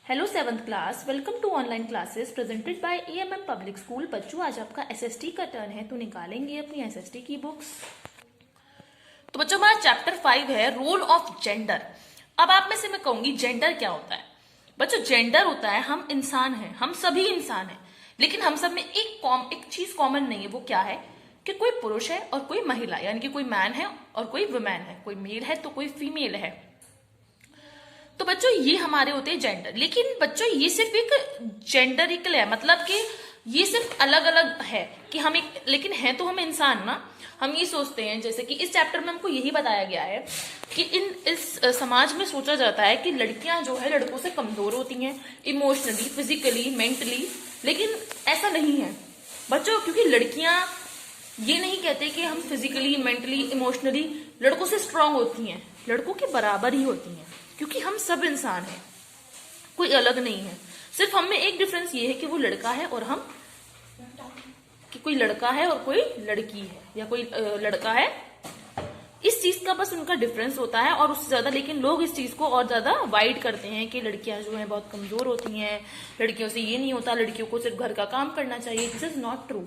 Hello seventh class, welcome to online classes presented by AMM public school. बच्चों, आज आपका SST का turn है, तो निकालेंगे अपनी एसएसटी की बुक्स। तो बच्चों, हमारा चैप्टर 5 है रोल ऑफ जेंडर। अब आप में से मैं कहूंगी जेंडर क्या होता है। बच्चों, जेंडर होता है हम इंसान हैं, हम सभी इंसान हैं, लेकिन हम सब में एक चीज कॉमन नहीं है। वो क्या है कि कोई पुरुष है और कोई महिला, यानी कि कोई मैन है और कोई वुमेन है, कोई मेल है तो कोई फीमेल है। तो बच्चों, ये हमारे होते हैं जेंडर। लेकिन बच्चों, ये सिर्फ एक जेंडरिकल है, मतलब कि ये सिर्फ अलग अलग है कि हम एक, लेकिन है तो हम इंसान ना। हम ये सोचते हैं, जैसे कि इस चैप्टर में हमको यही बताया गया है कि इस समाज में सोचा जाता है कि लड़कियां जो है लड़कों से कमजोर होती हैं, इमोशनली, फिजिकली, मेंटली। लेकिन ऐसा नहीं है बच्चों, क्योंकि लड़कियां ये नहीं कहते कि हम फिजिकली, मेंटली, इमोशनली लड़कों से स्ट्रांग होती हैं, लड़कों के बराबर ही होती हैं, क्योंकि हम सब इंसान हैं, कोई अलग नहीं है। सिर्फ हम में एक डिफरेंस ये है कि वो लड़का है और हम, कि कोई लड़का है और कोई लड़की है, या कोई लड़का है। इस चीज का बस उनका डिफरेंस होता है, और उससे ज्यादा। लेकिन लोग इस चीज को और ज्यादा वाइड करते हैं कि लड़कियां जो है बहुत कमजोर होती हैं, लड़कियों से ये नहीं होता, लड़कियों को सिर्फ घर का काम करना चाहिए। This is not true.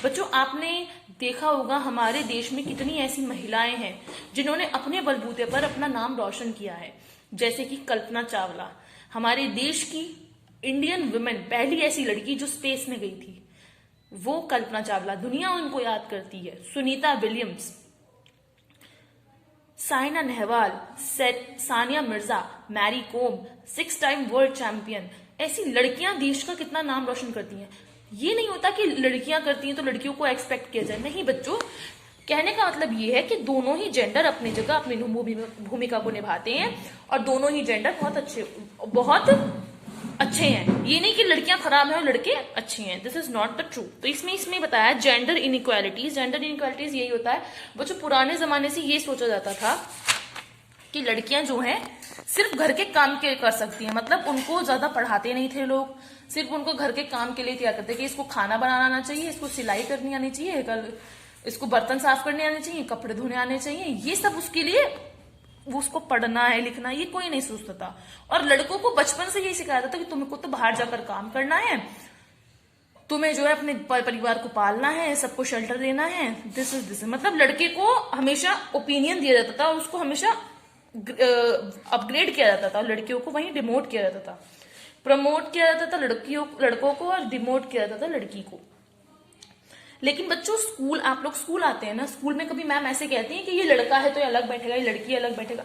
बच्चों, आपने देखा होगा हमारे देश में कितनी ऐसी महिलाएं हैं जिन्होंने अपने बलबूते पर अपना नाम रोशन किया है, जैसे कि कल्पना चावला, हमारे देश की इंडियन वुमेन, पहली ऐसी लड़की जो स्पेस में गई थी, वो कल्पना चावला, दुनिया उनको याद करती है। Sunita Williams, Saina Nehwal, Sania Mirza, Mary Kom, 6 time world champion, ऐसी लड़कियां देश का कितना नाम रोशन करती हैं। ये नहीं होता कि लड़कियां करती हैं तो लड़कियों को एक्सपेक्ट किया जाए, नहीं बच्चों। कहने का मतलब ये है कि दोनों ही जेंडर अपनी जगह अपनी भूमिका को निभाते हैं, और दोनों ही जेंडर बहुत अच्छे हैं। ये नहीं कि लड़कियां खराब हैं और लड़के अच्छे हैं। This is not the true. तो इसमें बताया जेंडर इनइक्वालिटीज। जेंडर इनइक्वालिटीज यही होता है बच्चों, पुराने जमाने से ये सोचा जाता था कि लड़कियां जो हैं सिर्फ घर के काम के कर सकती हैं, मतलब उनको ज्यादा पढ़ाते नहीं थे लोग, सिर्फ उनको घर के काम के लिए क्या करते कि इसको खाना बनाना आना चाहिए, इसको सिलाई करनी आनी चाहिए, इसको बर्तन साफ करने आने चाहिए, कपड़े धोने आने चाहिए। ये सब उसके लिए, वो उसको पढ़ना है, लिखना, ये कोई नहीं सोचता था। और लड़कों को बचपन से यही सिखाया जाता था कि तुमको तो बाहर जाकर काम करना है, तुम्हें जो है अपने परिवार को पालना है, सबको शेल्टर देना है। दिस मतलब लड़के को हमेशा ओपिनियन दिया जाता था और उसको हमेशा अपग्रेड किया जाता था, लड़कियों को वहीं डिमोट किया जाता था। प्रमोट किया जाता था लड़कों को, और डिमोट किया जाता था लड़की को। लेकिन बच्चों, स्कूल, आप लोग स्कूल आते हैं ना, स्कूल में कभी मैम ऐसे कहती है कि ये लड़का है तो ये अलग बैठेगा, ये लड़की अलग बैठेगा।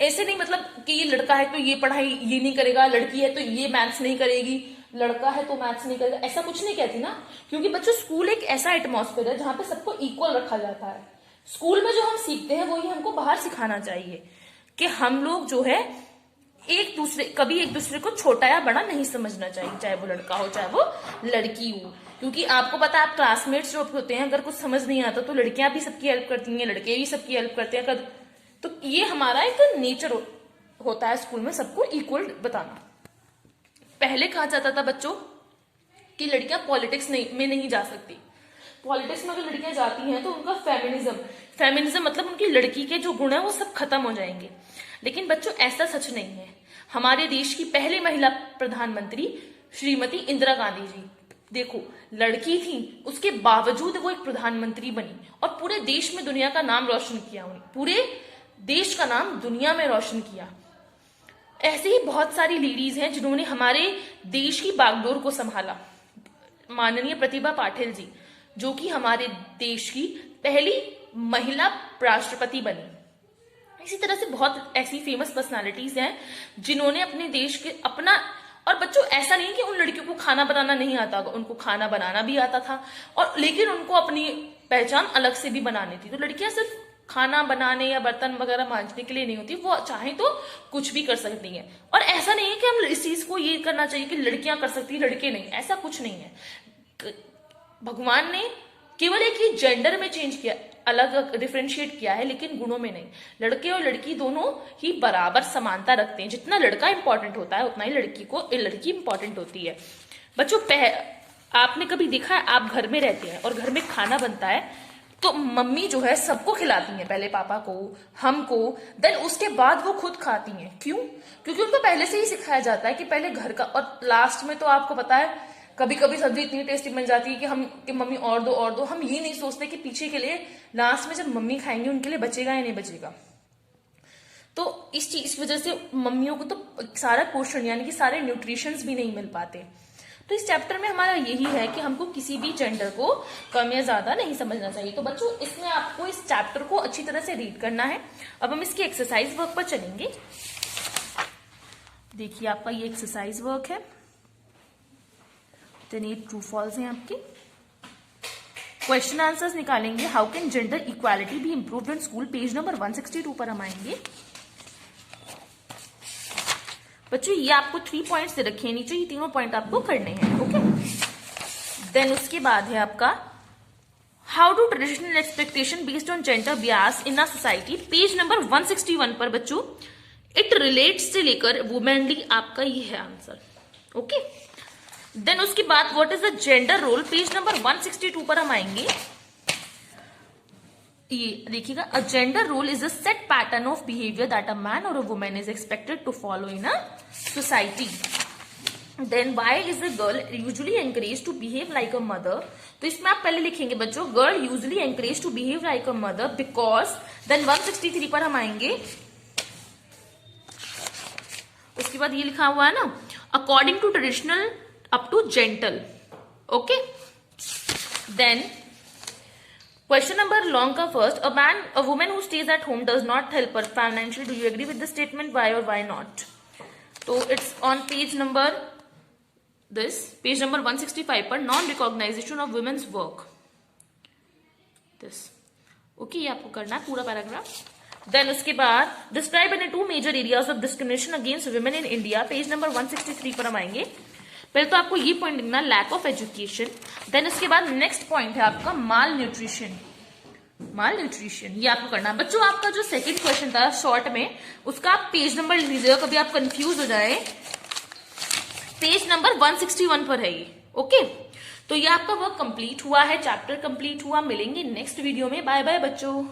ऐसे नहीं, मतलब कि ये लड़का है तो ये पढ़ाई ये नहीं करेगा, लड़की है तो ये मैथ्स नहीं करेगी, लड़का है तो मैथ्स नहीं करेगा, ऐसा कुछ नहीं कहती ना। क्योंकि बच्चों, स्कूल एक ऐसा एटमॉस्फेयर है जहां पे सबको इक्वल रखा जाता है। स्कूल में जो हम सीखते हैं वही हमको बाहर सिखाना चाहिए, कि हम लोग जो है कभी एक दूसरे को छोटा या बड़ा नहीं समझना चाहिए, चाहे वो लड़का हो चाहे वो लड़की हो। क्योंकि आपको पता है, आप क्लासमेट्स जो होते हैं, अगर कुछ समझ नहीं आता तो लड़कियां भी सबकी हेल्प करती हैं, लड़के भी सबकी हेल्प करते हैं। तो ये हमारा एक नेचर होता है स्कूल में, सबको इक्वल बताना। पहले कहा जाता था बच्चों कि लड़कियां पॉलिटिक्स में नहीं जा सकती। पॉलिटिक्स में अगर लड़कियां जाती हैं तो उनका फेमिनिज्म मतलब उनकी लड़की के जो गुण है वो सब खत्म हो जाएंगे। लेकिन बच्चों, ऐसा सच नहीं है। हमारे देश की पहली महिला प्रधानमंत्री श्रीमती इंदिरा गांधी जी, देखो, लड़की थी, उसके बावजूद वो एक प्रधानमंत्री बनी और पूरे देश में दुनिया का नाम रोशन किया, पूरे देश का नाम दुनिया में रोशन किया। ऐसे ही बहुत सारी लेडीज हैं जिन्होंने हमारे देश की बागडोर को संभाला। माननीय प्रतिभा पाटिल जी, जो कि हमारे देश की पहली महिला राष्ट्रपति बनी। इसी तरह से बहुत ऐसी फेमस पर्सनालिटीज हैं जिन्होंने अपने देश के अपना, और बच्चों ऐसा नहीं कि उन लड़कियों को खाना बनाना नहीं आता, उनको खाना बनाना भी आता था, और लेकिन उनको अपनी पहचान अलग से भी बनानी थी। तो लड़कियां सिर्फ खाना बनाने या बर्तन वगैरह मांजने के लिए नहीं होती, वो चाहे तो कुछ भी कर सकती हैं। और ऐसा नहीं है कि हम इस चीज को ये करना चाहिए कि लड़कियां कर सकती है लड़के नहीं, ऐसा कुछ नहीं है। भगवान ने केवल एक ही जेंडर में चेंज किया, अलग डिफरेंशिएट किया है, लेकिन गुणों में नहीं। लड़के और लड़की दोनों ही बराबर समानता रखते हैं। जितना लड़का इंपॉर्टेंट होता है उतना ही लड़की इंपॉर्टेंट होती है। बच्चों, आपने कभी देखा है, आप घर में रहते हैं और घर में खाना बनता है, तो मम्मी जो है सबको खिलाती हैं, पहले पापा को, हमको, देन उसके बाद वो खुद खाती हैं। क्यों? क्योंकि उनको पहले से ही सिखाया जाता है कि पहले घर का, और लास्ट में तो आपको पता है कभी कभी सब्जी इतनी टेस्टी बन जाती है कि मम्मी और दो। हम ये नहीं सोचते कि पीछे के लिए लास्ट में जब मम्मी खाएंगे उनके लिए बचेगा या नहीं बचेगा। तो इस वजह से मम्मियों को तो सारा पोषण यानी कि सारे न्यूट्रिशंस भी नहीं मिल पाते। तो इस चैप्टर में हमारा यही है कि हमको किसी भी जेंडर को कम या ज्यादा नहीं समझना चाहिए। तो बच्चों इसमें आपको इस चैप्टर को अच्छी तरह से रीड करना है। अब हम इसकी एक्सरसाइज वर्क पर चलेंगे। देखिए आपका ये एक्सरसाइज वर्क है, 10 ट्रू फॉल्स हैं आपके। क्वेश्चन आंसर्स निकालेंगे। How can gender equality be improved in school, page number 162 पर हम आएंगे। बच्चों ये आपको 3 पॉइंट्स दे रखे हैं नीचे, ये तीनों पॉइंट आपको करने हैं। ओके, देन उसके बाद है आपका how do traditional expectation based on gender Beas in a society, page number 161 पर बच्चों इट रिलेट्स से लेकर वुमेनली आपका ये है आंसर। ओके, देन उसके बाद what is the gender role, page number 162 पर हम आएंगे। ये देखिएगा, a gender role is a set pattern of behaviour that a man or a woman is expected to follow in a society. Then why is a girl usually encourage to behave like a mother, तो इसमें आप पहले लिखेंगे बच्चों girl usually encourage to behave like a mother because, then 163 पर हम आएंगे। उसके बाद ये लिखा हुआ है ना, according to traditional up to gentle. Okay, then question number long का first, a woman who stays at home does not help her financially, do you agree with the statement, why or why not. तो it's on page number page number 165 पर, non recognisation of women's work this. Okay, ये आपको करना है पूरा paragraph. Then उसके बाद describe in 2 major areas of discrimination against women in India, page number 163 पर हम आएंगे। पहले तो आपको ये पॉइंट लिखना, लैक ऑफ एजुकेशन। देन उसके बाद नेक्स्ट पॉइंट है आपका माल न्यूट्रिशन, ये आपको करना। बच्चों आपका जो सेकंड क्वेश्चन था शॉर्ट में, उसका आप पेज नंबर लिख लीजिएगा, कभी आप कंफ्यूज हो जाए, पेज नंबर 161 पर है ये। ओके, तो ये आपका वर्क कंप्लीट हुआ है, चैप्टर कंप्लीट हुआ। मिलेंगे नेक्स्ट वीडियो में। बाय बाय बच्चों।